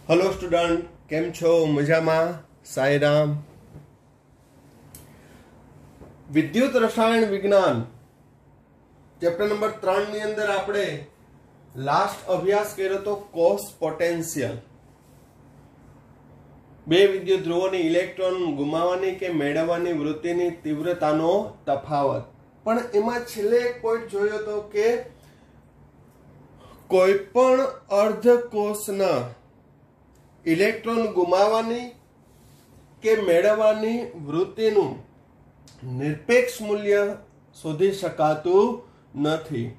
Hello student, केम छो? मजामा? साईराम। विद्युत रसायण विज्ञान चैप्टर नंबर 3 ની અંદર આપણે લાસ્ટ અભ્યાસ કર્યો તો કોસ પોટેન્શિયલ, બે વિદ્યુત ધ્રુવોની ઇલેક્ટ્રોન ગુમાવવાની કે મેળવવાની વૃત્તિની તીવ્રતાનો તફાવત. પણ એમાં છેલ્લે એક પોઈન્ટ જોયો તો કે કોઈ પણ અર્ધકોષના ઇલેક્ટ્રોન ગુમાવવાની કે મેળવવાની વૃત્તિનું નિરપેક્ષ મૂલ્ય શોધી શકાતું નથી.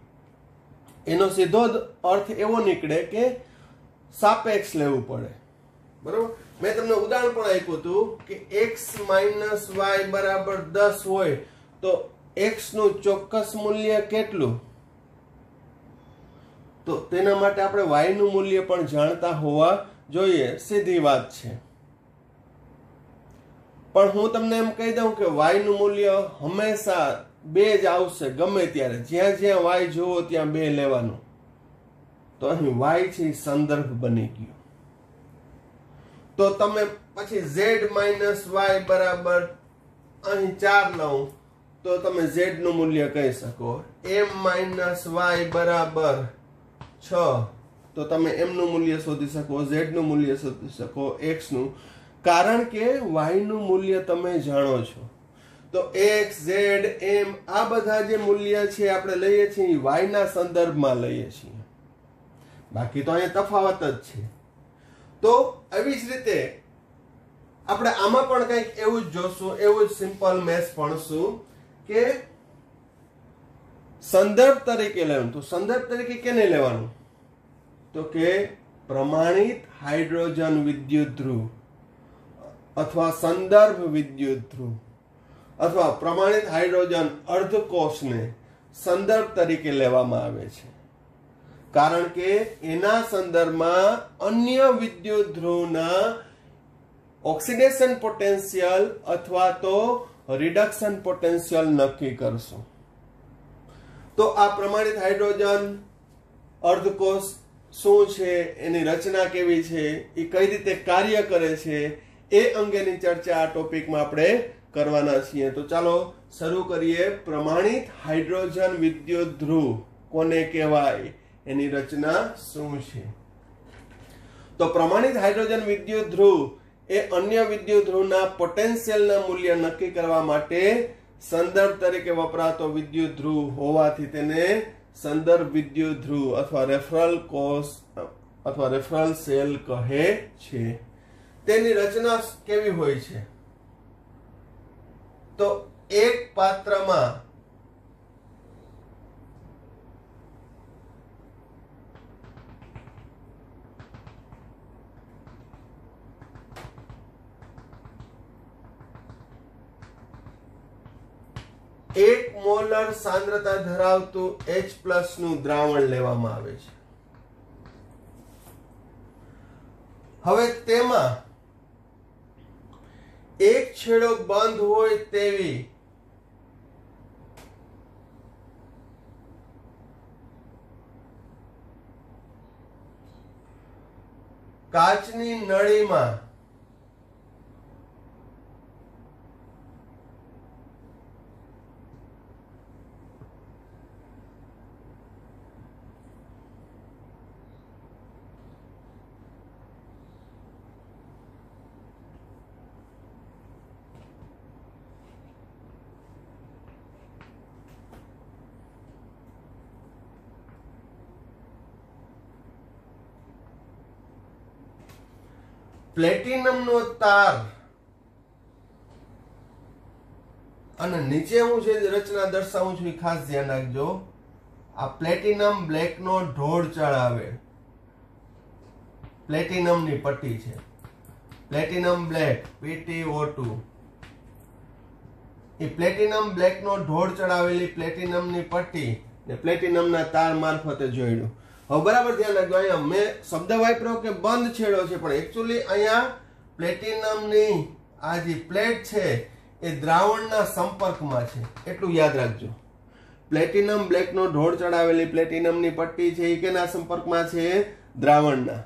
એનો સીધો જ અર્થ એવો નીકળે કે સાપેક્ષ લેવું પડે. બરોબર? મેં તમને ઉદાહરણ પણ આપ્યું હતું કે x - y બરાબર 10 હોય તો x નું ચોક્કસ મૂલ્ય કેટલું? તો તેના માટે આપણે y નું મૂલ્ય પણ જાણતા હોવા જોઈએ. સીધી વાત છે. પણ હું તમને એમ કહી દઉં કે y નું મૂલ્ય હંમેશા 2 જ આવશે, ગમે ત્યારે જ્યાં જ્યાં y જોવો ત્યાં 2 લેવાનું. તો અહીં y છે સંદર્ભ બની ગયો. તો તમે પછી z - y બરાબર અહીં 4 લઉં તો તમે z નું મૂલ્ય કહી શકો. m - y બરાબર 6 તો તમે m નું મૂલ્ય શોધી શકો, z નું મૂલ્ય શોધી શકો, x નું, કારણ કે y નું મૂલ્ય તમે જાણો છો. તો x, z, m આ બધા જે મૂલ્ય છે આપણે લઈએ છીએ y ના સંદર્ભમાં લઈએ છીએ. બાકી તો અહીંયા તફાવત જ છે. તો આવી જ રીતે આપણે આમાં પણ કંઈક એવું જ જોશું, એવું જ સિમ્પલ મેથ્સ ભણશું કે સંદર્ભ તરીકે લેવાનું. તો સંદર્ભ તરીકે કેને લેવાનું? તો કે પ્રમાણિત હાઇડ્રોજન વિદ્યુત ધ્રુવ અથવા સંદર્ભ વિદ્યુત ધ્રુવ અથવા પ્રમાણિત હાઇડ્રોજન અર્ધકોષને સંદર્ભ તરીકે લેવામાં આવે છે, કારણ કે એના સંદર્ભમાં અન્ય વિદ્યુત ધ્રુવના ઓક્સિડેશન પોટેન્શિયલ અથવા તો રિડક્શન પોટેન્શિયલ નક્કી કરશું. તો આ પ્રમાણિત હાઇડ્રોજન અર્ધકોષ શું છે, એની રચના કેવી છે, એ કઈ રીતે કાર્ય કરે છે, એ અંગેની ચર્ચા આ ટોપિકમાં આપણે કરવાના છીએ. તો ચાલો શરૂ કરીએ. પ્રમાણિત હાઇડ્રોજન વિદ્યુત ધ્રુવ કોને કહેવાય, એની રચના શું છે? તો પ્રમાણિત હાઇડ્રોજન વિદ્યુત ધ્રુવ એ અન્ય વિદ્યુત ધ્રુવના પોટેન્શિયલના મૂલ્ય નક્કી કરવા માટે સંદર્ભ તરીકે વપરાતો વિદ્યુત ધ્રુવ હોવાથી તેને સંદર્ભ વિદ્યુત ધ્રુવ અથવા રેફરલ કોષ અથવા રેફરલ સેલ કહે છે. તેની રચના કેવી હોય છે? તો એક પાત્રમાં એક મોલર સાંદ્રતા ધરાવતું H+ નું દ્રાવણ લેવામાં આવે છે. હવે તેમાં એક છેડો બંધ હોય તેવી કાચની નળીમાં પ્લેટિનમનો તાર અને નીચે હું જે રચના દર્શાવું છું એ ખાસ ધ્યાન રાખજો. આ પ્લેટિનમ બ્લેકનો ઢોળ ચડાવે પ્લેટિનમની પટ્ટી છે. પ્લેટિનમ બ્લેક PtO2 એ પ્લેટિનમ બ્લેકનો ઢોળ ચડાવેલી પ્લેટિનમની પટ્ટી ને પ્લેટિનમના તાર મારફતે જોડ્યું. હવે બરાબર ધ્યાન રાખજો. અહીંયા મેં શબ્દ વાપર્યો કે બંધ છેડો છે, પણ એકચ્યુઅલી અહીંયા પ્લેટિનમની આ જે પ્લેટ છે એ દ્રાવણના સંપર્કમાં છે, એટલું યાદ રાખજો. પ્લેટિનમ બ્લેકનો ઢોળ ચડાવેલી પ્લેટિનમની પટ્ટી છે એ કેના સંપર્કમાં છે? દ્રાવણના.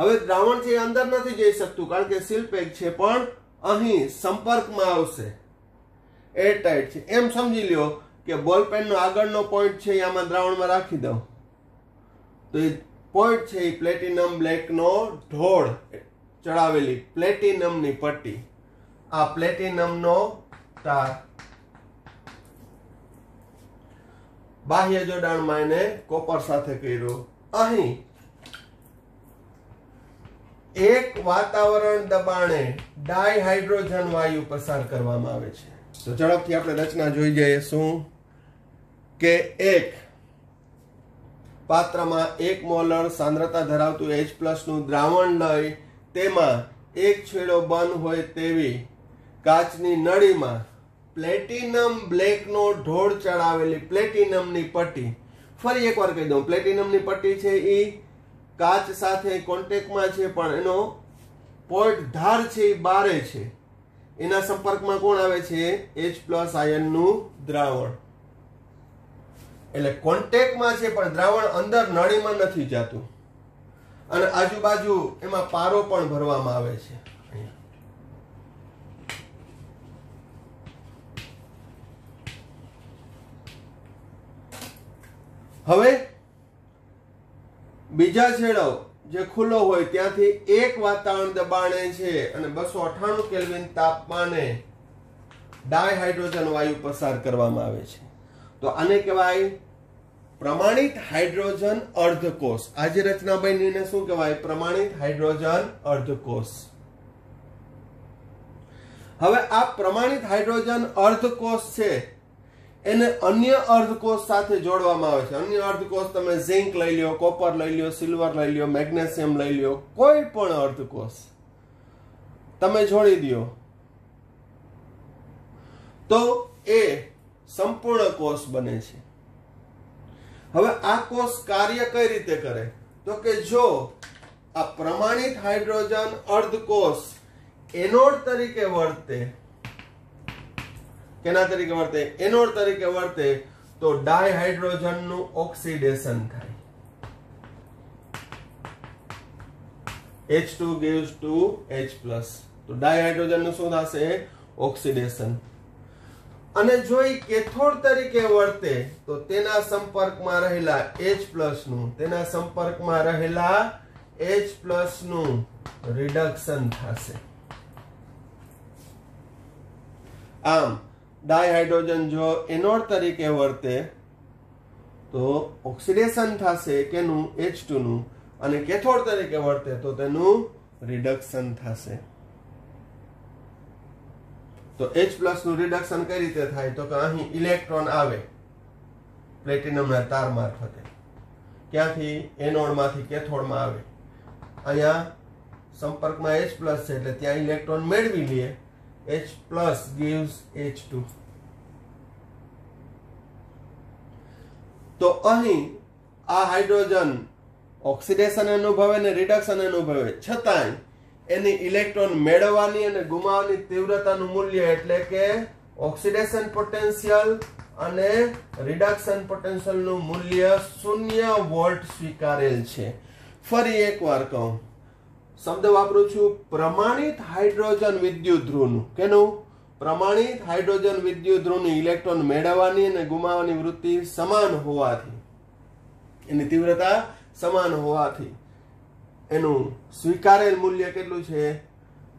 હવે દ્રાવણ છે એ અંદર નથી જઈ શકતું કારણ કે સીલ પેક છે, પણ અહીં સંપર્કમાં આવશે, એરટાઇટ છે. એમ સમજી લ્યો કે બોલપેન નો આગળનો પોઈન્ટ છે એ આમાં દ્રાવણમાં રાખી દઉં તો એ પોઈન્ટ છે એ પ્લેટિનમ બ્લેક નો ઢોળ ચડાવેલી પ્લેટિનમની પટ્ટી, આ પ્લેટિનમનો તાર, બાહ્ય જોડાણમાં એને કોપર સાથે કર્યું. અહીં એક વાતાવરણ દબાણે ડાયહાઇડ્રોજન વાયુ પસાર કરવામાં આવે છે. તો ઝડપથી આપણે રચના જોઈ જઈએ. શું કે એક પાત્રમાં 1 મોલર સાંદ્રતા ધરાવતું H+ નું દ્રાવણ લઈ તેમાં એક છેડો બંધ હોય તેવી કાચની નળીમાં પ્લેટિનમ બ્લેક નો ઢોળ ચડાવેલી પ્લેટિનમની પટ્ટી, ફરી એકવાર કહી દઉં, પ્લેટિનમની પટ્ટી છે એ કાચ સાથે કોન્ટેક્ટમાં છે પણ એનો પોઈન્ટ ધાર છે એ બારે છે, એના સંપર્કમાં કોણ આવે છે? H+ આયનનું દ્રાવણ. એટલે કોન્ટેક્ટમાં છે પણ દ્રાવણ અંદર નળીમાં નથી જતું અને આજુબાજુ એમાં પારો પણ ભરવામાં આવે છે. હવે બીજા છેડો જે ખુલ્લો હોય ત્યાંથી એક વાતાવરણ દબાણે છે અને 298 કેલ્વિન તાપમાને ડાયહાઇડ્રોજન વાયુ પસાર કરવામાં આવે છે. તો આને કહેવાય પ્રમાણિત હાઇડ્રોજન અર્ધકોષ. આજે રચના બનીને શું કહેવાય? પ્રમાણિત હાઇડ્રોજન અર્ધકોષ. હવે આ પ્રમાણિત હાઇડ્રોજન અર્ધકોષ છે એને અન્ય અર્ધકોષ સાથે જોડવામાં આવે છે. અન્ય અર્ધકોષ તમે ઝિંક લઈ લ્યો, કોપર લઈ લ્યો, સિલ્વર લઈ લ્યો, મેગ્નેશિયમ લઈ લ્યો, કોઈ પણ અર્ધકોષ તમે જોડી દો તો એ સંપૂર્ણ કોષ બને છે. હવે આ કોષ કાર્ય કઈ રીતે કરે? તો કે જો આ પ્રમાણિત હાઇડ્રોજન અર્ધકોષ એનોડ તરીકે વર્તે, કેના તરીકે વર્તે? એનોડ તરીકે વર્તે તો ડાયહાઇડ્રોજન નું ઓક્સિડેશન થાય. H2 gives to H+. તો ડાયહાઇડ્રોજન નું શું થશે? ઓક્સિડેશન. અને જો એ કેથોડ તરીકે વર્તે તો તેના સંપર્કમાં રહેલા H+ નું, તેના સંપર્કમાં રહેલા H+ નું રિડક્શન થશે. આમ ડાયહાઇડ્રોજન જો એનોડ તરીકે વર્તે તો ઓક્સિડેશન થશે કેનું? H2 નું. અને કેથોડ તરીકે વર્તે તો તેનું રિડક્શન થશે. તો H+ નું રિડક્શન કઈ રીતે થાય? તો કે અહીં ઇલેક્ટ્રોન આવે પ્લેટિનમના તાર મારફતે, ક્યાંથી? એનોડ માંથી કેથોડમાં આવે, અહીંયા સંપર્કમાં H+ છે એટલે ત્યાં ઇલેક્ટ્રોન મેળવી લે, H+ gives H2. તો અહીં આ હાઇડ્રોજન ઓક્સિડેશન અનુભવે ને રિડક્શન અનુભવે, છતાંય એની ઇલેક્ટ્રોન મેળવવાની અને ગુમાવવાની તીવ્રતાનું મૂલ્ય એટલે કે ઓક્સિડેશન પોટેન્શિયલ અને રિડક્શન પોટેન્શિયલ નું મૂલ્ય 0 વોલ્ટ સ્વીકારેલ છે. ફરી એકવાર કહું, શબ્દ વાપરું છું પ્રમાણિત હાઇડ્રોજન વિદ્યુત ધ્રુવનું. કેનું? પ્રમાણિત હાઇડ્રોજન વિદ્યુત ધ્રુવની ઇલેક્ટ્રોન મેળવવાની અને ગુમાવવાની વૃત્તિ સમાન હોવાથી, એની તીવ્રતા સમાન હોવાથી એનું સ્વીકારેલ મૂલ્ય કેટલું છે?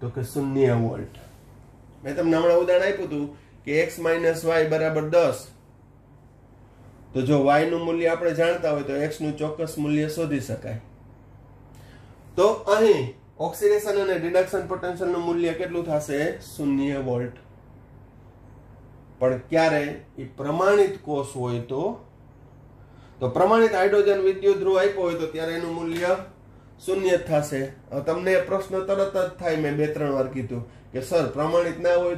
તો કે 0 વોલ્ટ. મેં તમને હમણાં ઉદાહરણ આપ્યું હતું કે x - y = 10. તો જો y નું મૂલ્ય આપણે જાણતા હોય તો x નું ચોક્કસ મૂલ્ય શોધી શકાય. તો અહીં ઓક્સિડેશન અને રિડક્શન પોટેન્શિયલ નું મૂલ્ય કેટલું થશે? 0 વોલ્ટ. પણ ક્યારે? એ પ્રમાણિત કોષ હોય તો પ્રમાણિત હાઇડ્રોજન વિદ્યુત ધ્રુવ આપ્યો હોય તો ત્યારે એનું મૂલ્ય 0 થશે. તમને પ્રશ્ન તરત જ થાય, મેં 2-3 વાર કીધું કે સર પ્રમાણિત ના હોય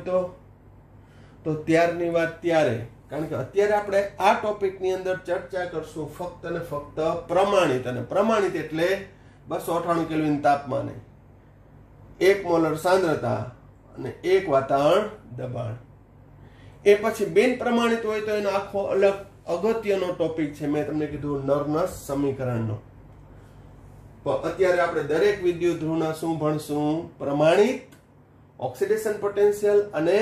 તો ત્યારની વાત ત્યારે, કારણ કે અત્યારે આપણે આ ટોપિકની અંદર ચર્ચા કરશું ફક્ત અને ફક્ત પ્રમાણિત. અને પ્રમાણિત એટલે 298 કેલ્વિન તાપમાને 1 મોલર સાંદ્રતા અને 1 વાતાવરણ દબાણ. એ પછી બિન પ્રમાણિત હોય તો એનો આખો અલગ અગત્યનો ટોપિક છે. મેં તમને કીધું નર્નસ સમીકરણનો. પણ અત્યારે આપણે દરેક વિદ્યુત ધ્રુવના શું ભણશું? પ્રમાણિત ઓક્સિડેશન પોટેન્શિયલ અને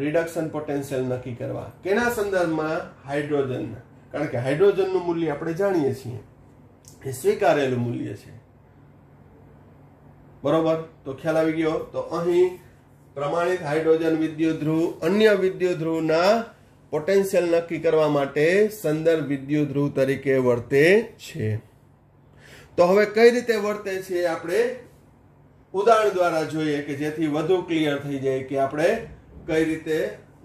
રિડક્શન પોટેન્શિયલ નક્કી કરવા. કેના સંદર્ભમાં? હાઇડ્રોજનના. કારણ કે હાઇડ્રોજનનું મૂલ્ય આપણે જાણીએ છીએ, એ સ્વીકારેલું મૂલ્ય છે. બરોબર? તો ખ્યાલ આવી ગયો. તો અહીં પ્રમાણિત હાઇડ્રોજન વિદ્યુત ધ્રુવ અન્ય વિદ્યુત ધ્રુવના પોટેન્શિયલ નક્કી કરવા માટે સંદર્ભ વિદ્યુત ધ્રુવ તરીકે વર્તે છે. તો હવે કઈ રીતે વર્તે છે આપણે ઉદાહરણ દ્વારા જોઈએ, કે જેથી વધુ ક્લિયર થઈ જાય કે આપણે કઈ રીતે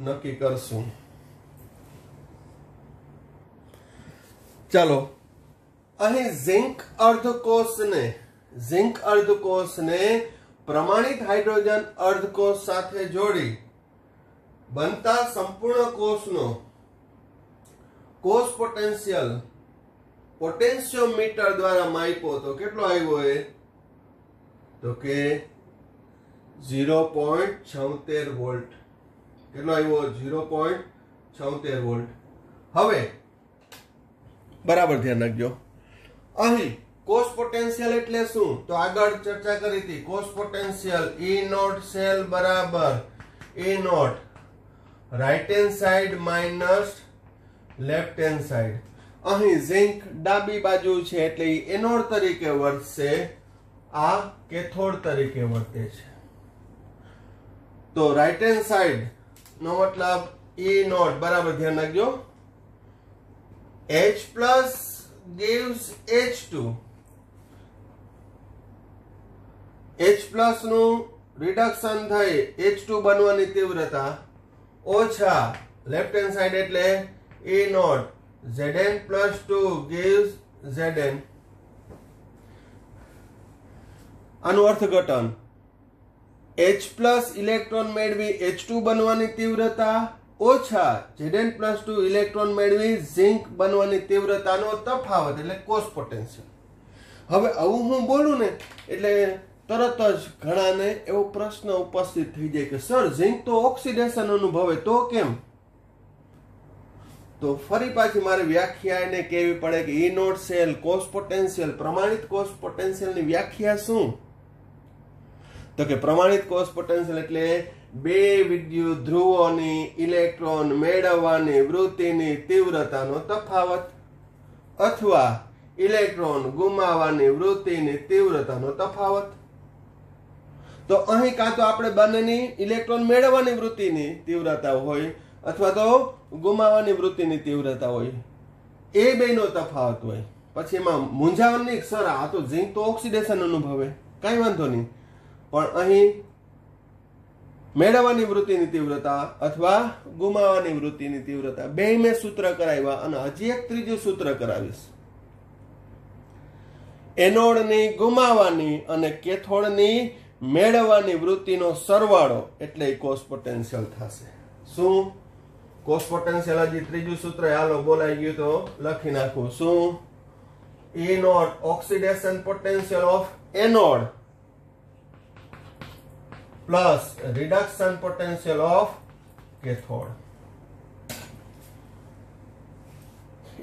નક્કી કરશું. ચાલો, અહીં ઝિંક અર્ધકોષને પ્રમાણિત હાઇડ્રોજન અર્ધકોષ સાથે જોડી બનતા સંપૂર્ણ કોષનો કોષ પોટેન્શિયલ પોટેન્શિયોમીટર દ્વારા માપ્યો તો કેટલો આવ્યો? એ તો કે 0.76 વોલ્ટ. કેટલો આવ્યો? 0.76 વોલ્ટ. હવે બરાબર ધ્યાન રાખજો. અહીં કોષ પોટેન્શિયલ એટલે શું? તો આગળ ચર્ચા કરી હતી. કોષ પોટેન્શિયલ E નોટ સેલ બરાબર E nought right hand side minus left hand side. અહીં ઝિંક ડાબી બાજુ છે એટલે એનોડ તરીકે વર્તશે, આ કેથોડ તરીકે વર્તે છે. તો રાઈટ હેન્ડ સાઈડ નો મતલબ E નોટ બરાબર ધ્યાન રાખજો. H plus gives H2. H plus નું રિડક્શન થઈ H2 બનવાની તીવ્રતા ઓછા લેફ્ટ હેન્ડ સાઈડ એટલે E nought Zn plus 2 gives Zn. આનું અર્થઘટન H plus ઇલેક્ટ્રોન મેળવી H2 બનવાની તીવ્રતા ઓછા Zn plus 2 ઇલેક્ટ્રોન મેળવી ઝિંક બનવાની તીવ્રતાનો તફાવત એટલે કોષ પોટેન્શિયલ. હવે આવું હું બોલું ને એટલે તરત જ ઘણાને એવો પ્રશ્ન ઉપસ્થિત થઈ જાય કે સર ઝિંક તો ઓક્સિડેશન અનુભવે, તો કેમ? તો ફરી પાછી મારે વ્યાખ્યા એને કહેવી પડે કે E નોટ સેલ કોષ પોટેન્શિયલ, પ્રમાણિત કોષ પોટેન્શિયલની વ્યાખ્યા શું? તો કે પ્રમાણિત કોષ પોટેન્શિયલ એટલે બે વિદ્યુત ધ્રુવોની ઇલેક્ટ્રોન મેળવવાની વૃત્તિની તીવ્રતાનો તફાવત અથવા ઇલેક્ટ્રોન ગુમાવવાની વૃત્તિની તીવ્રતાનો તફાવત. તો અહીં કાં તો આપણે બંનેની ઇલેક્ટ્રોન મેળવવાની વૃત્તિની તીવ્રતા હોય અથવા તો ગુમાવવાની વૃત્તિની તીવ્રતા હોય, એ બેનો તફાવત હોય. પછી એમાં મૂંઝાવણ નહીં, સર આ તો ઝિંક તો ઓક્સિડેશન અનુભવે, કાંઈ વાંધો નહીં, પણ અહીં મેળવવાની વૃત્તિની તીવ્રતા અથવા ગુમાવવાની વૃત્તિની તીવ્રતા બે મેં સૂત્ર કરાવ્યા અને હજી એક ત્રીજું સૂત્ર કરાવીશ. એનોડની ગુમાવવાની અને કેથોડની મેળવવાની વૃત્તિનો સરવાળો એટલે કોષ પોટેન્શિયલ થશે. શું? કોષ પોટેન્શિયલ હજી ત્રીજું સૂત્ર હાલો બોલાઈ ગયું તો લખી નાખું. શું? E naught oxidation potential of anode plus reduction potential of cathode.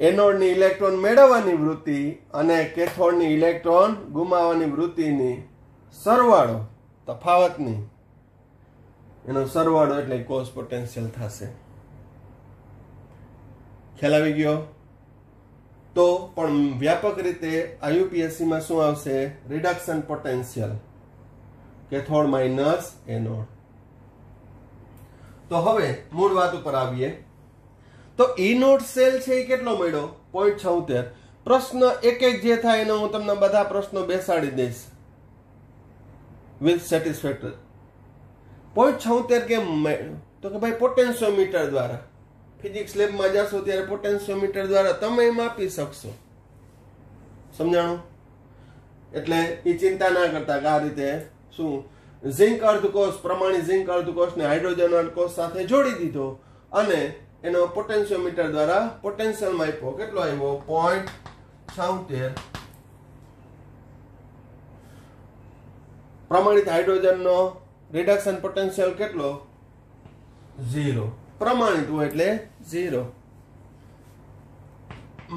એનોડની ઇલેક્ટ્રોન મેળવવાની વૃત્તિ અને કેથોડની ઇલેક્ટ્રોન ગુમાવવાની વૃત્તિની સરવાળો તફાવતની એનો સરવાળો એટલે કોષ પોટેન્શિયલ થશે. ખ્યાલ આવી ગયો? તો પણ વ્યાપક રીતે IUPAC માં શું આવશે? Reduction potential cathode minus anode. તો હવે મૂળ વાત ઉપર આવીએ. તો E નોટ સેલ છે એ કેટલો મળ્યો? 0.76. પ્રશ્ન એક એક જે થાય એનો હું તમને બધા પ્રશ્નો બેસાડી દઈશ વિથ સેટિસ્ફેક્ટરી. 0.76 કેમ મળ્યો? તો કે ભાઈ પોટેન્શિયોમીટર દ્વારા, ફિઝિક્સ લેબમાં જશો ત્યારે પોટેન્શિયોમીટર દ્વારા તમે માપી શકશો. સમજાણું? એટલે એ ચિંતા ના કરતા કે આ રીતે શું ઝિંક અર્ધકોષ, પ્રમાણિત ઝિંક અર્ધકોષને હાઇડ્રોજન અર્ધકોષ સાથે જોડી દીધો અને એનો પોટેન્શિયોમીટર દ્વારા પોટેન્શિયલ માપ્યો. કેટલો આવ્યો? 0.76. પ્રમાણિત હાઇડ્રોજનનો રિડક્શન પોટેન્શિયલ કેટલો? 0. પ્રમાણિત હોય એટલે 0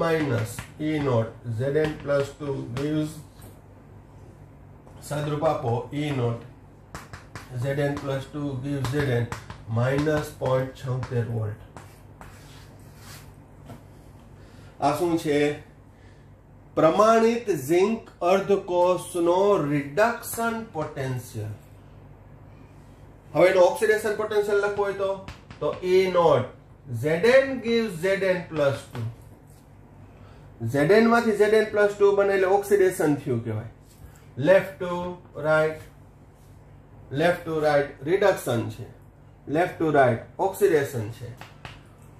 minus E nought Zn plus 2 gives સદરૂપ આપો E nought Zn plus 2 gives Zn minus 0.76 volt. આ શું છે? પ્રમાણિત ઝિંક અર્ધકોષનો રિડક્શન પોટેન્શિયલ. હવે એનો ઓક્સિડેશન પોટેન્શિયલ લખવો હોય તો E nought Zn gives Zn plus 2. Zn માંથી Zn plus 2 બને એટલે ઓક્સિડેશન થયું કહેવાય. લેફ્ટ ટુ રાઈટ રિડક્શન છે, લેફ્ટ ટુ રાઈટ ઓક્સિડેશન છે.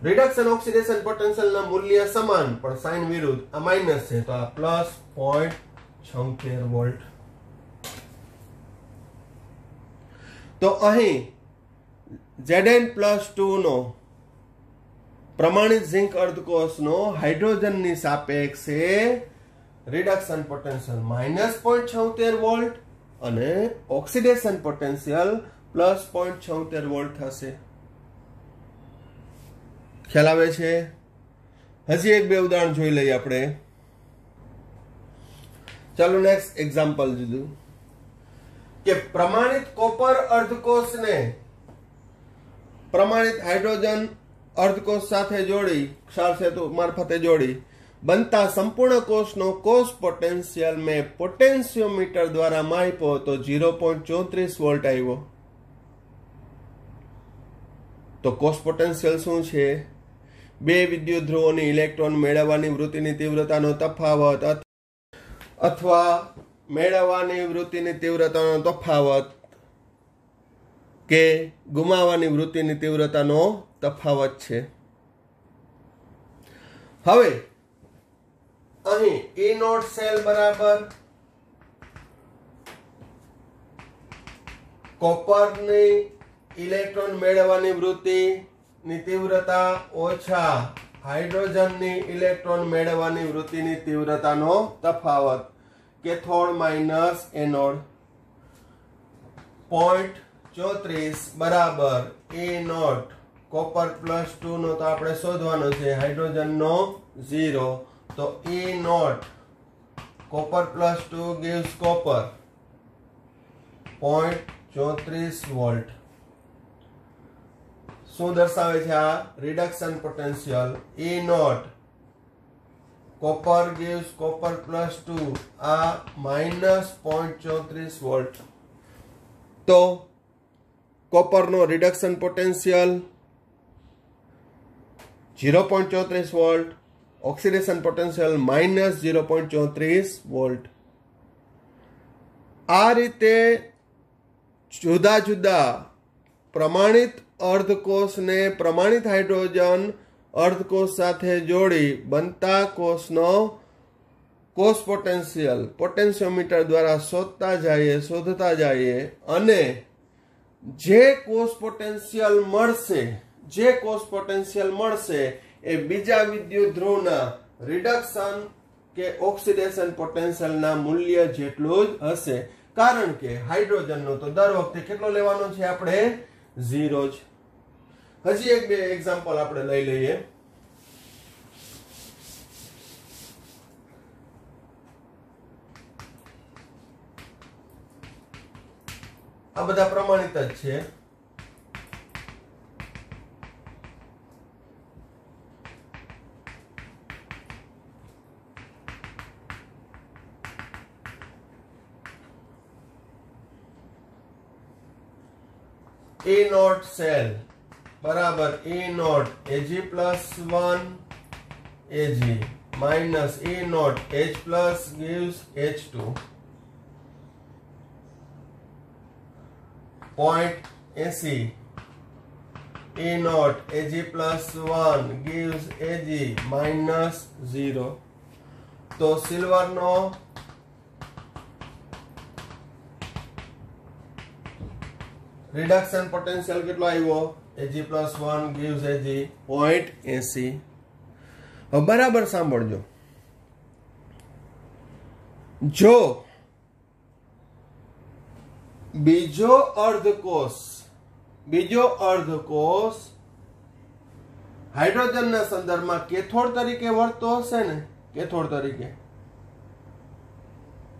રિડક્શન ઓક્સિડેશન પોટેન્શિયલ ના મૂલ્ય સમાન પણ સાઇન વિરુદ્ધ. આ માઇનસ છે તો આ પ્લસ 0.76 વોલ્ટ. તો અહીં Zn plus 2 નો પ્રમાણિત ઝિંક અર્ધકોષનો હાઇડ્રોજનની સાપેક્ષે રિડક્શન પોટેન્શિયલ માઇનસ 0.76 વોલ્ટ અને ઓક્સિડેશન પોટેન્શિયલ પ્લસ 0.76 વોલ્ટ થશે. ખ્યાલ આવે છે? હજી એક બે ઉદાહરણ જોઈ લઈએ આપણે. ચાલો નેક્સ્ટ એક્ઝામ્પલ જોયું કે પ્રમાણિત કોપર અર્ધકોષને પ્રમાણિત હાઇડ્રોજન અર્ધકોષ સાથે જોડી ક્ષાર સેતુ મારફતે જોડી બનતા સંપૂર્ણ કોષનો કોષ પોટેન્શિયલ મેં પોટેન્શિયોમીટર દ્વારા માપ્યો તો 0.34 વોલ્ટ આવ્યો. તો કોષ પોટેન્શિયલ શું છે? બે વિદ્યુત ધ્રુવોની ઇલેક્ટ્રોન મેળવવાની વૃત્તિની તીવ્રતાનો તફાવત અથવા મેળવવાની વૃત્તિની તીવ્રતાનો તફાવત કે ગુમાવવાની વૃત્તિની તીવ્રતાનો તફાવત છે. હવે અહીં E નોટ સેલ બરાબર કોપરની ઇલેક્ટ્રોન મેળવવાની વૃત્તિની તીવ્રતા ઓછા હાઇડ્રોજનની ઇલેક્ટ્રોન મેળવવાની વૃત્તિની તીવ્રતાનો તફાવત કેથોડ માઇનસ એનોડ 0.34 બરાબર E નોટ કોપર પ્લસ 2 નો તો આપણે શોધવાનો છે, હાઇડ્રોજનનો 0. તો E not copper plus 2 gives copper 0.34 volt. શું દર્શાવે છે આ? Reduction potential. E not copper gives copper plus 2 આ માઇનસ 0.34 વોલ્ટ. તો કોપરનો reduction potential 0.34 volt, oxidation potential minus 0.34 volt. આ રીતે જુદા જુદા પ્રમાણિત અર્ધકોષને પ્રમાણિત હાઇડ્રોજન અર્ધકોષ સાથે જોડી બનતા કોષનો કોષ પોટેન્શિયલ પોટેન્શિયોમીટર દ્વારા શોધતા જઈએ અને જે કોષ પોટેન્શિયલ મળશે એ બીજા વિદ્યુત ધ્રુવના રિડક્શન કે ઓક્સિડેશન પોટેન્શિયલના મૂલ્ય જેટલું જ હશે. કારણ કે હાઇડ્રોજનનો તો દર વખતે કેટલો લેવાનો છે આપણે? 0 જ. હજી એક બે એક્ઝામ્પલ આપણે લઈ લઈએ. આ બધા પ્રમાણિત જ છે. E નોટ સેલ બરાબર E nought Ag plus 1 Ag minus E nought H plus gives H2 0.80 E nought Ag plus 1 gives Ag minus 0. તો સિલ્વરનો રિડક્શન પોટેન્શિયલ કેટલો આવ્યો? Ag plus 1 gives Ag 0.80. હવે બરાબર સાંભળજો. જો બીજો અર્ધકોષ હાઇડ્રોજનના સંદર્ભમાં કેથોડ તરીકે વર્તતો હશે ને, કેથોડ તરીકે,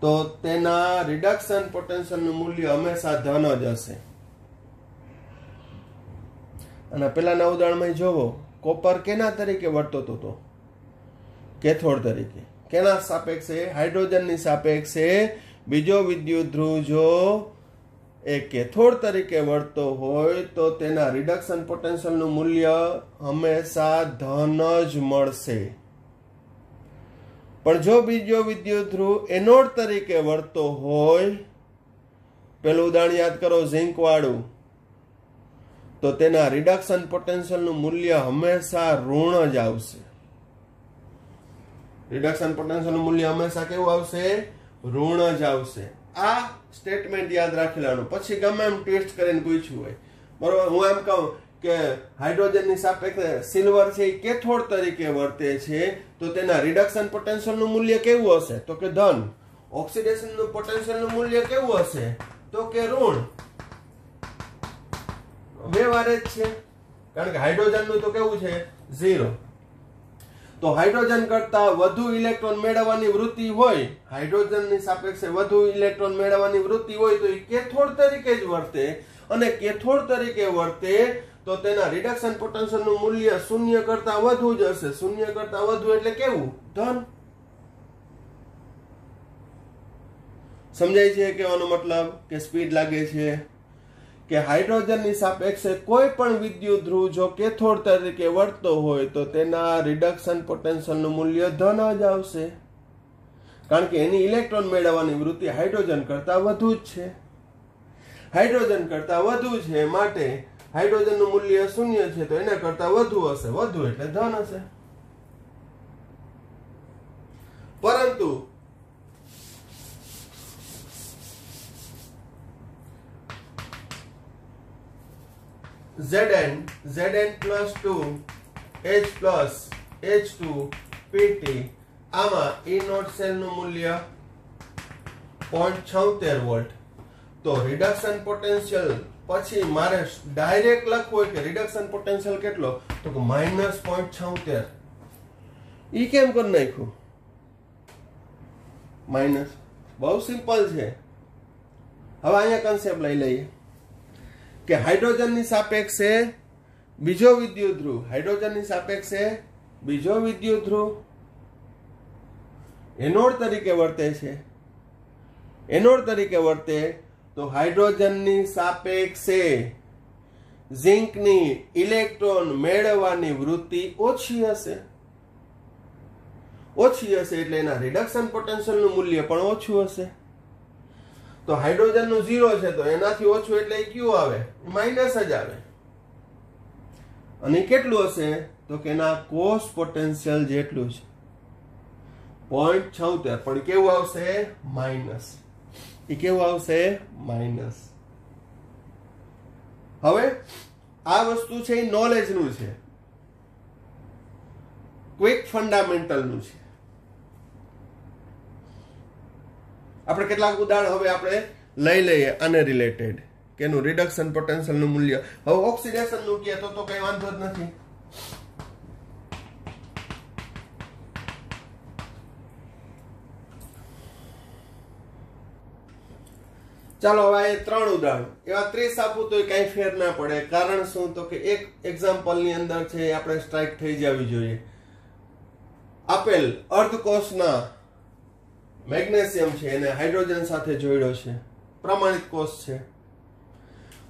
તો તેના રિડક્શન પોટેન્શિયલનું મૂલ્ય હંમેશા ધન જ હશે. અને પેલાના ઉદાહરણમાં જોવો, કોપર કેના તરીકે વર્તતો હતો? કેથોડ તરીકે. કેના સાપેક્ષે? હાઇડ્રોજનની સાપેક્ષે બીજો વિદ્યુત ધ્રુવ જો એ કેથોડ તરીકે વર્તતો હોય તો તેના રિડક્શન પોટેન્શિયલનું મૂલ્ય હંમેશા ધન જ મળશે. પણ જો બીજો વિદ્યુત ધ્રુવ એનોડ તરીકે વર્તતો હોય, પેલું ઉદાહરણ યાદ કરો ઝિંક વાળું, તો તેના રિડક્શન પોટેન્શિયલનું મૂલ્ય હંમેશા ઋણ જ આવશે. રિડક્શન પોટેન્શિયલનું મૂલ્ય હંમેશા કેવું આવશે? ઋણ જ આવશે. આ સ્ટેટમેન્ટ યાદ રાખી લેવાનું. પછી ગમે એમ ટ્વિસ્ટ કરીને પૂછ્યું હોય, બરોબર, હું એમ કહું કે હાઇડ્રોજનની સાપેક્ષે સિલ્વર છે એ કેથોડ તરીકે વર્તે છે, તો તેના રિડક્શન પોટેન્શિયલનું મૂલ્ય કેવું હશે? તો કે ધન. ઓક્સિડેશનનું પોટેન્શિયલનું મૂલ્ય કેવું હશે? તો કે ઋણ. વ્યવહાર જ છે, કારણ કે હાઇડ્રોજનનું તો કેવું છે? 0. તો હાઇડ્રોજન કરતા વધુ ઇલેક્ટ્રોન મેળવવાની વૃત્તિ હોય, હાઇડ્રોજનની સાપેક્ષે વધુ ઇલેક્ટ્રોન મેળવવાની વૃત્તિ હોય તો એ કેથોડ તરીકે જ વર્તે, અને કેથોડ તરીકે વર્તે તો તેના રિડક્શન પોટેન્શિયલનું મૂલ્ય 0 કરતા વધુ જ હશે. 0 કરતા વધુ એટલે કેવું? ધન. સમજાય છે કહેવાનો મતલબ? કે સ્પીડ લાગે છે કે હાઇડ્રોજનની સાપેક્ષે કોઈ પણ વિદ્યુત ધ્રુવ જો કેથોડ તરીકે વર્તતો હોય તો તેના રિડક્શન પોટેન્શિયલનું મૂલ્ય ધન જ આવશે, કારણ કે એની ઇલેક્ટ્રોન મેળવવાની વૃત્તિ હાઇડ્રોજન કરતા વધુ જ છે. હાઇડ્રોજન કરતા વધુ છે માટે હાઇડ્રોજનનું મૂલ્ય 0 છે, તો એના કરતા વધુ હશે. વધુ એટલે ધન હશે. પરંતુ Zn plus 2 H plus H2 PT આમાં E નોટ સેલનું મૂલ્ય 0.76 વોલ્ટ. તો રિડક્શન પોટેન્શિયલ પછી મારે ડાયરેક્ટ લખવું હોય કે રિડક્શન પોટેન્શિયલ કેટલો? તો કે -0.76. ઈ કેમ કરી નાખ્યું માઇનસ? બહુ સિમ્પલ છે. હવે અહીંયા કન્સેપ્ટ લઈ લઈએ કે હાઇડ્રોજનની સાપેક્ષે બીજો વિદ્યુત ધ્રુવ, હાઇડ્રોજનની સાપેક્ષે બીજો વિદ્યુત ધ્રુવ એનોડ તરીકે વર્તે છે. એનોડ તરીકે વર્તે તો હાઇડ્રોજનની સાપેક્ષે ઝિંકની ઇલેક્ટ્રોન મેળવવાની વૃત્તિ ઓછી હશે. ઓછી હશે એટલે એના રિડક્શન પોટેન્શિયલનું મૂલ્ય પણ ઓછું હશે. તો હાઇડ્રોજનનું 0 છે તો એનાથી ઓછું એટલે ક્યુ આવે? માઇનસ જ આવે. અને કેટલું હશે? તો કે એના કોસ પોટેન્શિયલ જેટલું છે, 0.76. પણ કેવું આવશે? માઇનસ. એ કેવું આવશે? માઇનસ. હવે આ વસ્તુ છે એ નોલેજનું છે, ક્વિક ફંડામેન્ટલનું છે. આપણે કેટલાક ઉદાહરણ હવે આપણે લઈ લઈએ આને રિલેટેડ કે એનું રિડક્શન પોટેન્શિયલનું મૂલ્ય. હવે ઓક્સિડેશનનું કહે તો કઈ વાંધો જ નથી. ચાલો હવે 3 ઉદાહરણ એવા 30 આપું તો કઈ ફેર ના પડે. કારણ શું? તો કે એક એક્ઝામ્પલ ની અંદર છે આપણે સ્ટ્રાઇક થઈ જવી જોઈએ. આપેલ અર્ધકોષના મેગ્નેશિયમ છે એને હાઇડ્રોજન સાથે જોડ્યો છે, પ્રમાણિત કોષ છે.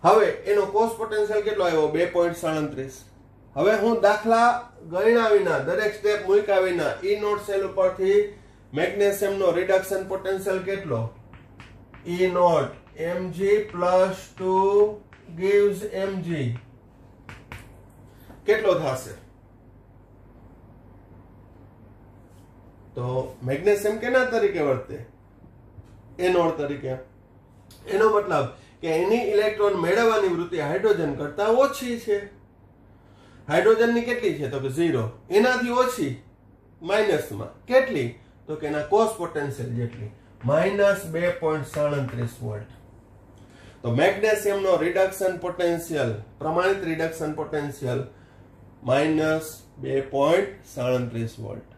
હવે એનો કોષ પોટેન્શિયલ કેટલો આવ્યો? 2.37. હવે હું દાખલા ગણ્યા વિના, દરેક સ્ટેપ મૂક્યા વિના E નોટ સેલ ઉપરથી મેગ્નેશિયમનો રિડક્શન પોટેન્શિયલ કેટલો? E nought Mg plus 2 gives Mg કેટલો થશે? તો મેગ્નેશિયમ કેના તરીકે વર્તે? એનોડ તરીકે. એનો મતલબ કે એની ઇલેક્ટ્રોન મેળવવાની વૃત્તિ હાઇડ્રોજન કરતા ઓછી છે. હાઇડ્રોજનની કેટલી છે? તો કે 0. એનાથી ઓછી માઇનસમાં. કેટલી? તો કે એના કોસ પોટેન્શિયલ જેટલી, -2.37 વોલ્ટ. તો મેગ્નેશિયમનો રિડક્શન પોટેન્શિયલ, પ્રમાણિત રિડક્શન પોટેન્શિયલ -2.37 વોલ્ટ.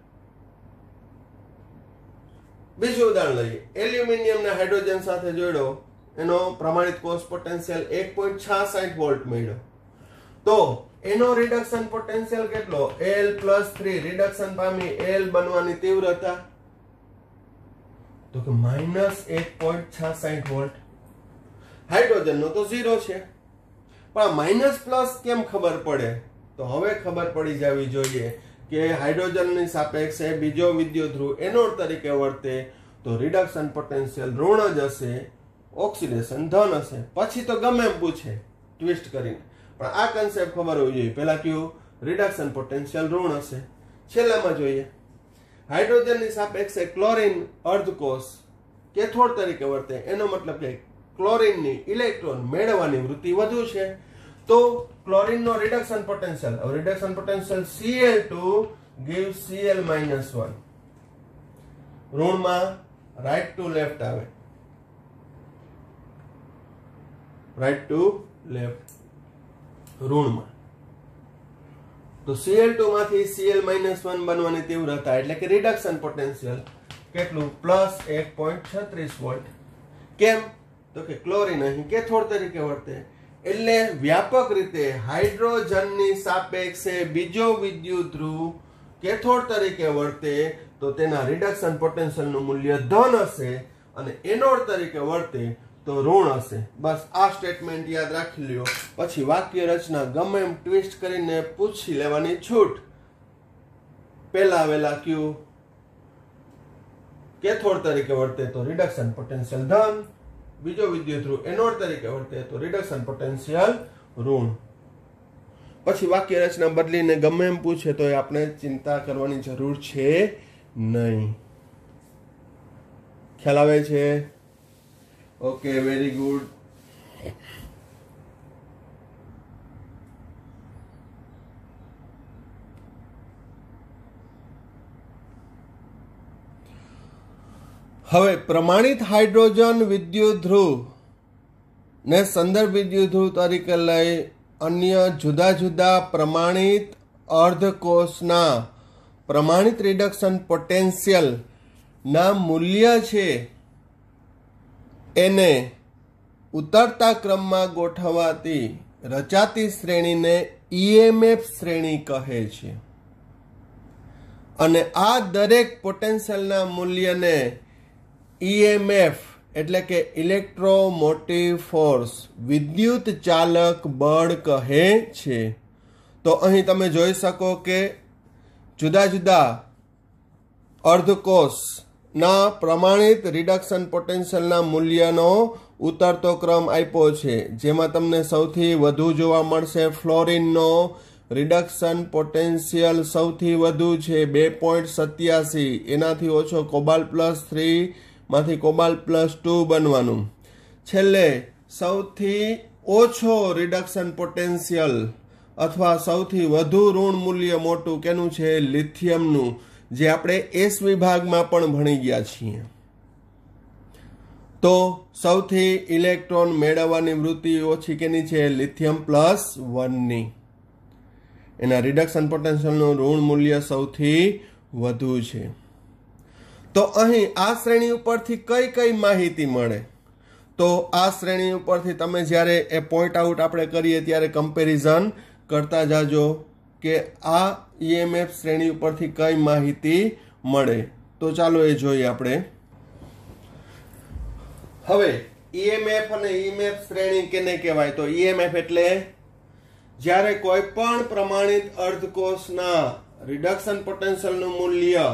બીજું ઉદાહરણ લઈએ. એલ્યુમિનિયમને હાઇડ્રોજન સાથે જોડ્યો, એનો પ્રમાણિત કોષ પોટેન્શિયલ 1.66 વોલ્ટ મળ્યો. તો એનો રિડક્શન પોટેન્શિયલ કેટલો? Al+3 રિડક્શન પામી Al બનવાની તીવ્રતા તો કે -1.66 વોલ્ટ. હાઇડ્રોજનનો તો 0 છે, પણ માઇનસ પ્લસ કેમ ખબર પડે? તો હવે ખબર પડી જવી જોઈએ કે હાઇડ્રોજનની સાપેક્ષે બીજો વિદ્યુત ધ્રુવ એનોડ તરીકે વર્તે તો રિડક્શન પોટેન્શિયલ ઋણ જ હશે, ઓક્સિડેશન ધન હશે. પછી તો ગમે એમ પૂછે ટ્વિસ્ટ કરીને, પણ આ કન્સેપ્ટ ખબર હોવી જોઈએ. પહેલા કયું? રિડક્શન પોટેન્શિયલ ઋણ હશે. છેલ્લામાં જોઈએ, હાઇડ્રોજનની સાપેક્ષે ક્લોરીન અર્ધકોષ કેથોડ તરીકે વર્તે, એનો મતલબ કે ક્લોરીનની ઇલેક્ટ્રોન મેળવવાની વૃત્તિ વધુ છે. તો ક્લોરીનનો રિડક્શન પોટેન્શિયલ, હવે reduction potential Cl2 gives Cl -1. ઋણમાં રાઈટ ટુ લેફ્ટ આવે, રાઈટ ટુ લેફ્ટ ઋણમાં. તો Cl2 માંથી Cl -1 બનવાની તીવ્રતા એટલે કે રિડક્શન પોટેન્શિયલ કેટલું? +1.36 વોલ્ટ. કેમ? તો કે ક્લોરીન અહીં કેથોડ તરીકે વર્તે, એટલે વ્યાપક રીતે હાઇડ્રોજનની સાપેક્ષે બીજો વિદ્યુત ધ્રુવ કેથોડ તરીકે વર્તે તો તેના રિડક્શન પોટેન્શિયલનું મૂલ્ય ધન હશે, અને એનોડ તરીકે વર્તે તો ઋણ હશે. બસ આ સ્ટેટમેન્ટ યાદ રાખી લ્યો. પછી વાક્ય રચના ગમે એમ ટ્વિસ્ટ કરીને પૂછી લેવાની છૂટ. પહેલા આવેલા ક્યુ કેથોડ તરીકે વર્તે તો રિડક્શન પોટેન્શિયલ ધન, બીજો વિદ્યુત ધ્રુવ એનોડ તરીકે વર્તે તો રિડક્શન પોટેન્શિયલ ઋણ. પછી વાક્ય રચના બદલીને ગમે એમ પૂછે તો આપણે ચિંતા કરવાની જરૂર છે નહીં. ખ્યાલ આવે છે? Okay, very good. હવે પ્રમાણિત હાઇડ્રોજન વિદ્યુત ધ્રુવ ને સંદર્ભ વિદ્યુત ધ્રુવ તરીકે લઈ અન્ય જુદા જુદા પ્રમાણિત અર્ધકોષના પ્રમાણિત રિડક્શન પોટેન્શિયલ ના મૂલ્ય છે એને ઉતરતા ક્રમમાં ગોઠવાતી રચાતી શ્રેણીને EMF શ્રેણી કહે છે. અને આ દરેક પોટેન્શિયલના મૂલ્યને EMF એટલે કે ઇલેક્ટ્રોમોટિવ ફોર્સ વિદ્યુત ચાલક બળ કહે છે. તો અહીં તમે જોઈ શકો કે જુદા જુદા અર્ધકોષના પ્રમાણિત રિડક્શન પોટેન્શિયલના મૂલ્યનો ઉતરતો ક્રમ આપ્યો છે, જેમાં તમને સૌથી વધુ જોવા મળશે ફ્લોરિનનો રિડક્શન પોટેન્શિયલ સૌથી વધુ છે 2.87. એનાથી ઓછો કોબાલ્ટ+3 માંથી કોબાલ્ટ+2 બનવાનું. છેલ્લે સૌથી ઓછો રિડક્શન પોટેન્શિયલ અથવા સૌથી વધુ ઋણ મૂલ્ય મોટું કેનું છે? લિથિયમનું, જે આપણે એસ વિભાગમાં પણ ભણી ગયા છીએ. તો સૌથી ઇલેક્ટ્રોન મેળવવાની વૃત્તિ ઓછી કેની છે? લિથિયમ+1ની. એના રિડક્શન પોટેન્શિયલનું ઋણ મૂલ્ય સૌથી વધુ છે. તો અહીં આ શ્રેણી ઉપરથી કઈ કઈ માહિતી મળે? તો આ શ્રેણી ઉપરથી તમે જ્યારે એ પોઈન્ટ આઉટ આપણે કરીએ ત્યારે કમ્પેરિઝન કરતા જાજો કે આ EMF શ્રેણી ઉપરથી કઈ માહિતી મળે. તો ચાલો એ જોઈએ આપણે. હવે EMF અને EMF શ્રેણી કેને કહેવાય? તો EMF એટલે જ્યારે કોઈ પણ પ્રમાણિત અર્ધકોષના રિડક્શન પોટેન્શિયલનું મૂલ્ય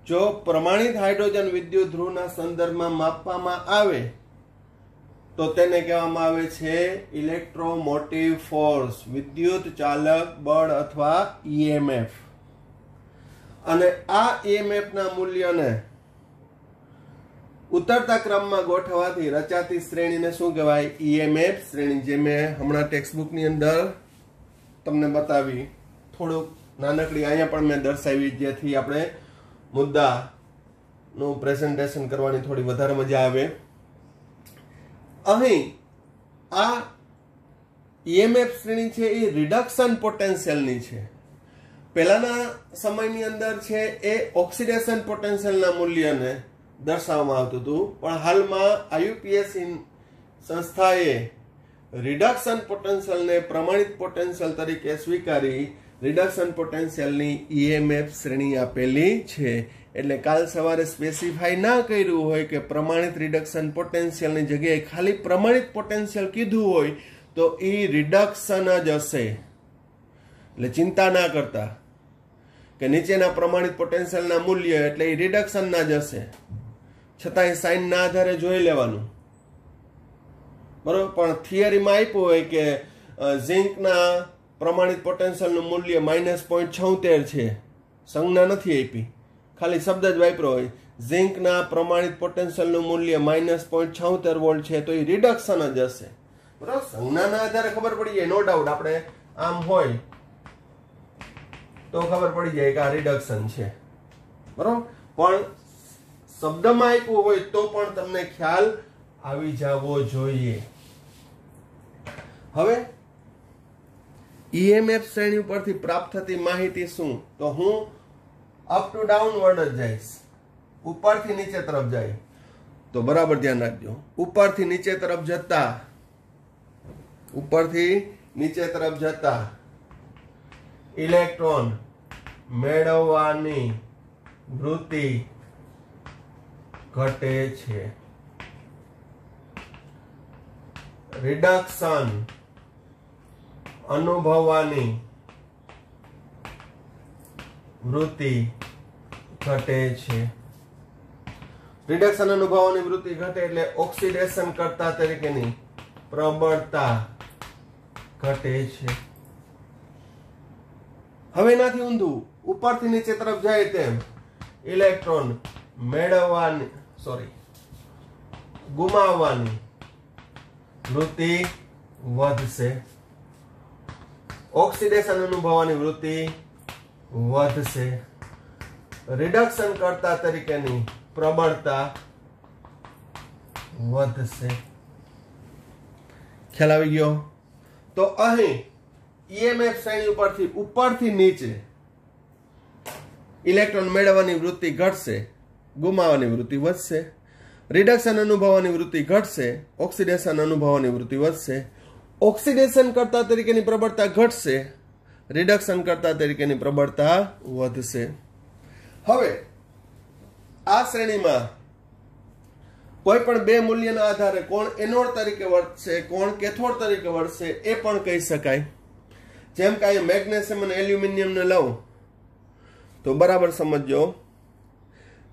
જો પ્રમાણિત હાઇડ્રોજન વિદ્યુત ધ્રુવના સંદર્ભમાં માપવામાં આવે તો તેને કહેવામાં આવે છે ઇલેક્ટ્રોમોટિવ ફોર્સ, વિદ્યુત ચાલક બળ અથવા EMF. અને આ EMF ના મૂલ્યને ઉતરતા ક્રમમાં ગોઠવવાથી રચાતી શ્રેણીને શું કહેવાય? EMF શ્રેણી, જે મેં હમણાં ટેક્સ્ટબુકની અંદર તમને બતાવી. થોડુંક નાનકડી અહીંયા પણ મેં દર્શાવી, જેથી આપણે મુદ્દાનું પ્રેઝન્ટેશન કરવાની થોડી વધારે મજા આવે. અહીં આ EMF શ્રેણી છે એ રિડક્શન પોટેન્શિયલની છે. પહેલાના સમયની અંદર છે એ ઓક્સિડેશન પોટેન્શિયલના મૂલ્યને દર્શાવવામાં આવતું હતું, પણ હાલમાં IUPAC સંસ્થાએ રિડક્શન પોટેન્શિયલને પ્રમાણિત પોટેન્શિયલ તરીકે સ્વીકારી રિડક્શન પોટેન્શિયલની EMF શ્રેણી આપેલી છે. એટલે કાલ સવારે સ્પેસિફાઈ ના કર્યું હોય કે પ્રમાણિત રિડક્શન પોટેન્શિયલની જગ્યાએ ખાલી પ્રમાણિત પોટેન્શિયલ કીધું હોય તો એ રિડક્શન જ હશે. એટલે ચિંતા ના કરતા કે નીચેના પ્રમાણિત પોટેન્શિયલના મૂલ્ય એટલે એ રિડક્શનના જ હશે, છતાંય સાઇનના આધારે જોઈ લેવાનું. બરોબર. પણ થિયરીમાં આપ્યું હોય કે ઝિંકના પ્રમાણિત પોટેન્શિયલનું મૂલ્ય -0.76 છે, સંજ્ઞા નથી આપી, ખાલી શબ્દ જ વાપરો હોય. ઝિંકના પ્રમાણિત પોટેન્શિયલનું મૂલ્ય -0.76 વોલ્ટ છે તો એ રિડક્શન જ હશે. બરાબર. સંજ્ઞાના આધારે ખબર પડી જાય, નો ડાઉટ. આપણે આમ હોય તો ખબર પડી જાય કે આ રિડક્શન છે. બરાબર. પણ શબ્દમાં આપ્યું હોય તો પણ તમને ખ્યાલ આવી જવો જોઈએ. હવે EMF શ્રેણી ઉપરથી પ્રાપ્ત થતી માહિતી શું? તો હું અપ ટુ ડાઉનવર્ડ જ જઈશ, ઉપરથી નીચે તરફ જાય. તો બરાબર ધ્યાન રાખજો. ઉપરથી નીચે તરફ જતા ઇલેક્ટ્રોન મેળવવાની વૃત્તિ ઘટે છે. રિડક્શન અનુભવવાની વૃત્તિ ઘટે છે. રિડક્શન અનુભવવાની વૃત્તિ ઘટે એટલે ઓક્સિડેશન કરતા તરીકેની પ્રબળતા ઘટે છે. હવે એનાથી ઊંધું ઉપરથી નીચે તરફ જાય તેમ ઇલેક્ટ્રોન ગુમાવવાની વૃત્તિ વધશે. ઓક્સિડેશન અનુભવવાની વૃત્તિ વધશે. રિડક્શન કરતા તરીકેની પ્રબળતા વધશે. ખ્યાલ આવી ગયો? તો અહીં EMF શ્રેણી ઉપરથી નીચે ઇલેક્ટ્રોન મેળવવાની વૃત્તિ ઘટશે, ગુમાવવાની વૃત્તિ વધશે. રિડક્શન અનુભવવાની વૃત્તિ ઘટશે, ઓક્સિડેશન અનુભવવાની વૃત્તિ વધશે. ઓક્સિડેશન કરતા તરીકેની પ્રબળતા ઘટશે, રિડક્શન કરતા તરીકેની પ્રબળતા વધશે. હવે આ શ્રેણીમાં કોઈ પણ બે મૂલ્યના આધારે કોણ એનોડ તરીકે વર્તશે, કોણ કેથોડ તરીકે વર્તશે એ પણ કહી શકાય. જેમ કે અહીંયા મેગ્નેશિયમ અને એલ્યુમિનિયમને લઉં તો બરાબર સમજો.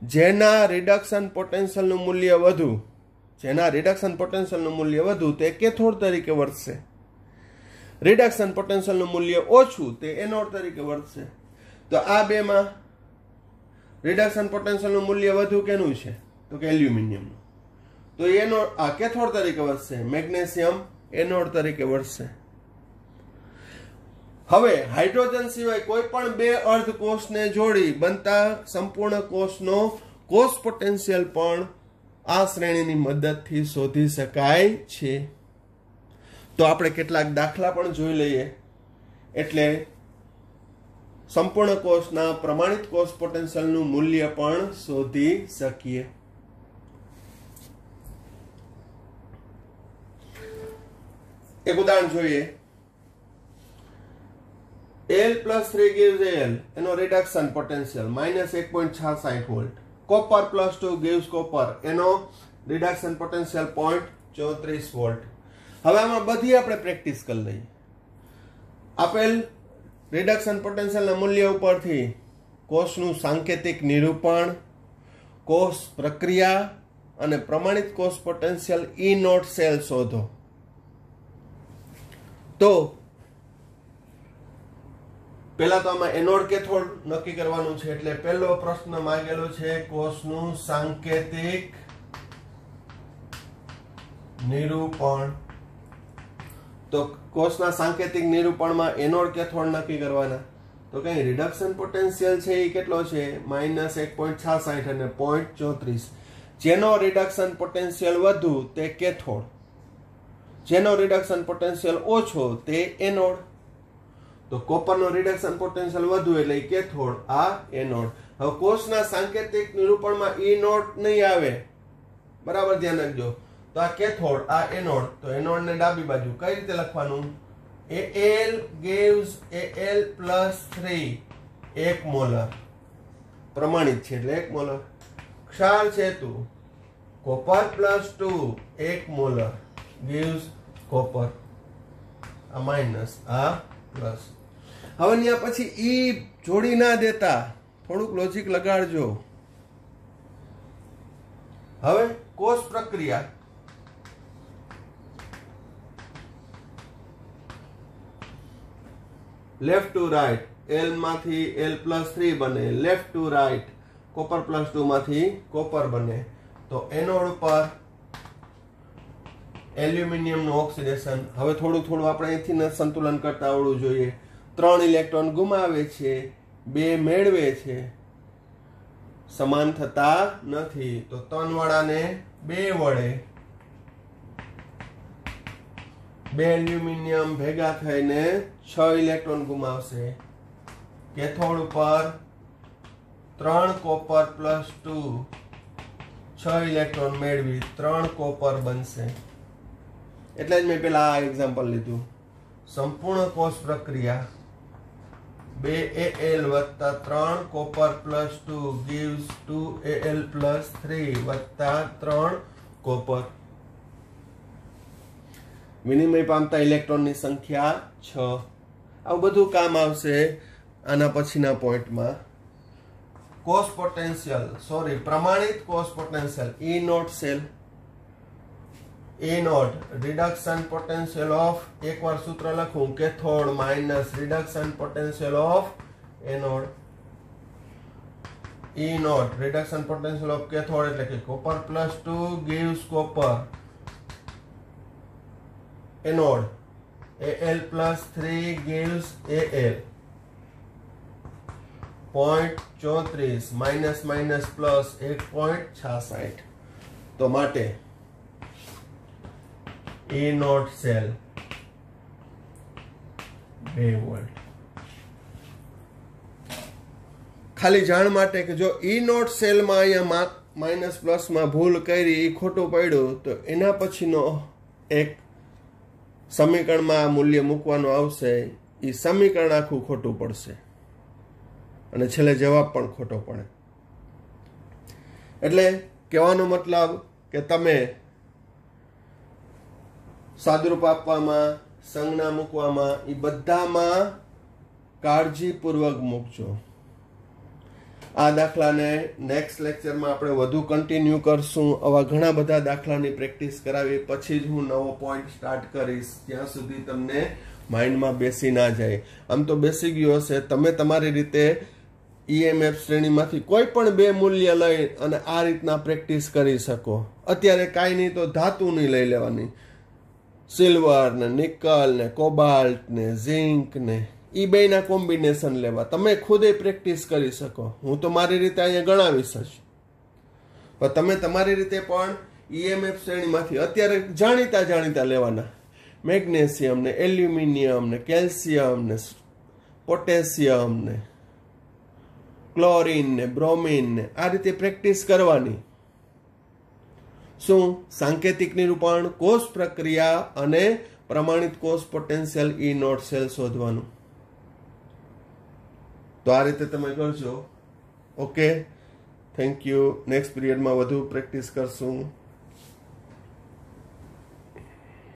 જેના રિડક્શન પોટેન્શિયલનું મૂલ્ય વધુ તે કેથોડ તરીકે વર્તશે. રિડક્શન પોટેન્શિયલનું મૂલ્ય ઓછું તે એનોડ તરીકે વર્તશે. તો આ બેમાં રિડક્શન પોટેન્શિયલનું મૂલ્ય વધુ કેનું છે? તો કે એલ્યુમિનિયમનું. તો એનોડ આ કેથોડ તરીકે વર્તશે, મેગ્નેશિયમ એનોડ તરીકે વર્તશે. હવે હાઇડ્રોજન સિવાય કોઈ પણ બે અર્ધ કોષને જોડી બનતા સંપૂર્ણ કોષનો કોષ પોટેન્શિયલ પણ આ શ્રેણીની મદદથી શોધી શકાય છે. તો આપણે કેટલાક દાખલા પણ જોઈ લઈએ એટલે સંપૂર્ણ કોષના પ્રમાણિત કોષ પોટેન્શિયલનું મૂલ્ય પણ શોધી શકીએ. એક ઉદાહરણ જોઈએ. L+3 gives Al, એનો reduction potential -1.66 volt. Copper +2 gives copper, એનો રિડક્શન પોટેન્શિયલ 0.34 વોલ્ટ. હવે આમાં બધી આપણે પ્રેક્ટિસ કરી લઈએ. આપેલ રિડક્શન પોટેન્શિયલના મૂલ્ય ઉપરથી કોષનું સાંકેતિક નિરૂપણ, કોષ પ્રક્રિયા અને પ્રમાણિત કોષ પોટેન્શિયલ E0 સેલ શોધો. તો પહેલા તો આમાં એનોડ કેથોડ નક્કી કરવાનું છે. એટલે પહેલો પ્રશ્ન માંગેલો છે કોષનું સાંકેતિક નિરૂપણ. તો કોષના સાંકેતિક નિરૂપણમાં એનોડ કેથોડ નક્કી કરવાના. તો કઈ રિડક્શન પોટેન્શિયલ છે એ કેટલો છે? -1.66 અને 0.34. જેનો રિડક્શન પોટેન્શિયલ વધુ તે કેથોડ, જેનો રિડક્શન પોટેન્શિયલ ઓછો તે એનોડ. તો કોપરનો રિડક્શન પોટેન્શિયલ વધુ એટલે કેથોડ, આ એનોડ. હવે કોષના સાંકેતિક નિરૂપણમાં ઈ નોટ નહીં આવે, બરાબર ધ્યાન રાખજો. તો આ કેથોડ, આ એનોડ, તો એનોડ ને ડાબી બાજુ કઈ રીતે લખવાનું? Al gives Al plus 3 1 molar, પ્રમાણિત છે એટલે 1 મોલર. ક્ષાર સેતુ copper plus 2 1 molar gives copper, આ માઇનસ આ પ્લસ. હવે ત્યાં પછી ઈ જોડી ના દેતા, થોડુંક લોજિક લગાડજો. હવે કોષ પ્રક્રિયા, લેફ્ટ ટુ રાઈટ, L માંથી L પ્લસ 3 બને, left to right copper plus 2 માંથી કોપર બને. તો એનોડ ઉપર એલ્યુમિનિયમ નું ઓક્સિડેશન. હવે થોડું થોડું આપણે અહીંથી સંતુલન કરતા આવડવું જોઈએ. 3 ઇલેક્ટ્રોન ગુમાવે છે, 2 મેળવે છે, સમાન થતા નથી. તો 3 વાળાને 2 વડે 2 એલ્યુમિનિયમ ભેગા થઈને 6 ઇલેક્ટ્રોન ગુમાવશે. કેથોડ ઉપર 3 કોપર પ્લસ 2 6 ઇલેક્ટ્રોન મેળવી 3 કોપર બનશે. એટલે જ મેં પેલા આ એક્ઝામ્પલ લીધું. સંપૂર્ણ કોષ પ્રક્રિયા 2 Al વત્તા 3 copper plus 2 gives 2 Al plus 3 વત્તા 3 કોપર. વિનિમય પામતા ઇલેક્ટ્રોનની સંખ્યા 6. આવું બધું કામ આવશે આના પછીના પોઈન્ટમાં. કોષ પોટેન્શિયલ, સોરી, પ્રમાણિત કોષ potential E nought cell. E nought reduction potential of, એકવાર સૂત્ર લખું, cathode minus reduction potential of anode. E nought reduction potential of cathode એટલે કે copper plus 2 gives copper. Anode Al plus 3 gives Al. 0.34 minus minus plus 1.66. તો માટે E nought cell 2 volt. ખાલી જાણ માટે કે જો E નોટ સેલમાં અહીંયા માઇનસ પ્લસમાં ભૂલ કરી, ખોટું પડ્યું, તો એના પછીનો એક સમીકરણમાં મૂલ્ય મૂકવાનું આવશે, એ સમીકરણ આખું ખોટું પડશે અને છેલ્લે જવાબ પણ ખોટો પડે. એટલે કહેવાનો મતલબ કે તમે સાદુરૂપ આપવામાં, સંજ્ઞા મૂકવામાં, એ બધામાં કાળજીપૂર્વક મૂકજો. આ દાખલાને નેક્સ્ટ લેક્ચરમાં આપણે વધુ કન્ટિન્યુ કરશું. આવા ઘણા બધા દાખલાની પ્રેક્ટિસ કરાવી પછી જ હું નવો પોઈન્ટ સ્ટાર્ટ કરીશ. ત્યાં સુધી તમને માઇન્ડમાં બેસી ના જાય. આમ તો બેસી ગયો હશે. તમે તમારી રીતે EMF શ્રેણીમાંથી કોઈ પણ 2 મૂલ્ય લઈ અને આ રીતના પ્રેક્ટિસ કરી શકો. અત્યારે કાંઈ નહીં તો ધાતુની લઈ લેવાની, સિલ્વર ને નિકલ ને કોબાલ્ટ ને ઝિંક ને, એ બેના કોમ્બિનેશન લેવા. તમે ખુદે પ્રેક્ટિસ કરી શકો. હું તો મારી રીતે અહીંયા ગણાવીશ જ, પણ તમે તમારી રીતે પણ EMF શ્રેણીમાંથી અત્યારે જાણીતા લેવાના. મેગ્નેશિયમ ને એલ્યુમિનિયમ ને કેલ્શિયમ ને પોટેશિયમ ને ક્લોરીન ને બ્રોમિન ને, આ રીતે પ્રેક્ટિસ કરવાની. શું? સાંકેતિક નિરૂપણ, કોષ પ્રક્રિયા અને પ્રમાણિત કોષ પોટેન્શિયલ E નોટ સેલ શોધવાનું. તો આ રીતે તમે કરજો. Okay, thank you. નેક્સ્ટ પીરિયડમાં વધુ પ્રેક્ટિસ કરશું.